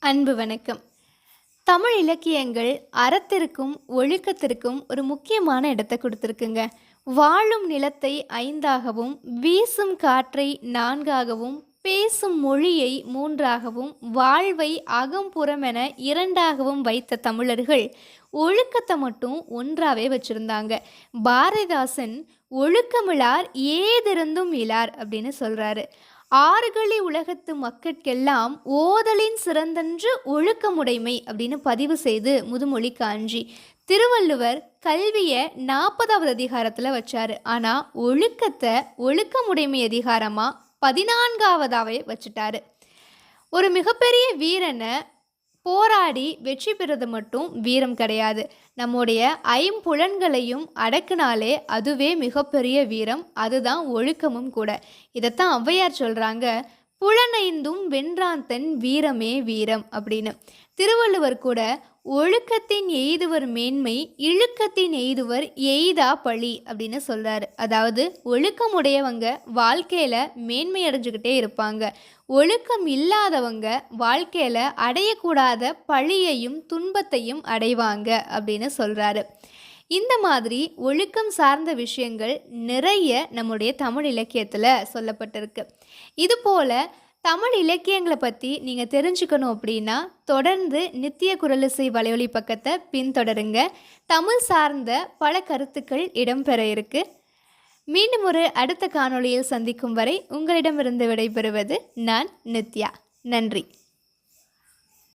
அன்பு வணக்கம். தமிழ் இலக்கியங்கள் அறத்திற்கும் ஒழுக்கத்திற்கும் ஒரு முக்கியமான இடத்தை கொடுத்துருக்குங்க. வாழும் நிலத்தை 5ஆகவும், வீசும் காற்றை 4ஆகவும், பேசும் மொழியை 3ஆகவும், வாழ்வை அகம்புறம் என 2ஆகவும் வைத்த தமிழர்கள் ஒழுக்கத்தை மட்டும் ஒன்றாவே வச்சுருந்தாங்க. பாரதிதாசன் ஒழுக்கமிழார் ஏதிருந்தும் இலார் அப்படின்னு சொல்கிறாரு. ஆறுகளி உலகத்து மக்கட்கெல்லாம் ஓதலின் சிறந்தன்று ஒழுக்கமுடைமை அப்படின்னு பதிவு செய்து முதுமொழி காஞ்சி. திருவள்ளுவர் கல்வியை 40வது அதிகாரத்தில் வச்சாரு. ஆனால் ஒழுக்கத்தை ஒழுக்கமுடைமை அதிகாரமாக 14ஆவதாவே வச்சுட்டாரு. ஒரு மிகப்பெரிய வீரனை போராடி வெற்றி பெறது மட்டும் வீரம் கிடையாது. நம்முடைய ஐம்புலன்களையும் அடக்குனாலே அதுவே மிகப்பெரிய வீரம். அதுதான் ஒழுக்கமும் கூட. இதைத்தான் ஔவையார் சொல்கிறாங்க, புலனைந்தும் வென்றான் தன் வீரமே வீரம் அப்படின்னு. திருவள்ளுவர் கூட ஒழுக்கத்தின் எய்துவர் மேன்மை, இழுக்கத்தின் எய்துவர் எய்தா பழி அப்படின்னு சொல்கிறாரு. அதாவது ஒழுக்கமுடையவங்க வாழ்க்கையில் மேன்மை அடைஞ்சுக்கிட்டே இருப்பாங்க. ஒழுக்கம் இல்லாதவங்க வாழ்க்கையில் அடையக்கூடாத பழியையும் துன்பத்தையும் அடைவாங்க அப்படின்னு சொல்கிறாரு. இந்த மாதிரி ஒழுக்கம் சார்ந்த விஷயங்கள் நிறைய நம்முடைய தமிழ் இலக்கியத்தில் சொல்லப்பட்டிருக்கு. இதுபோல் தமிழ் இலக்கியங்களை பற்றி நீங்கள் தெரிஞ்சுக்கணும் அப்படின்னா தொடர்ந்து நித்திய குரலிசை வலையொலி பக்கத்தை பின்தொடருங்க. தமிழ் சார்ந்த பல கருத்துக்கள் இடம்பெற இருக்கு. மீண்டும் ஒரு அடுத்த காணொளியில் சந்திக்கும் வரை உங்களிடமிருந்து விடைபெறுவது நான் நித்யா. நன்றி.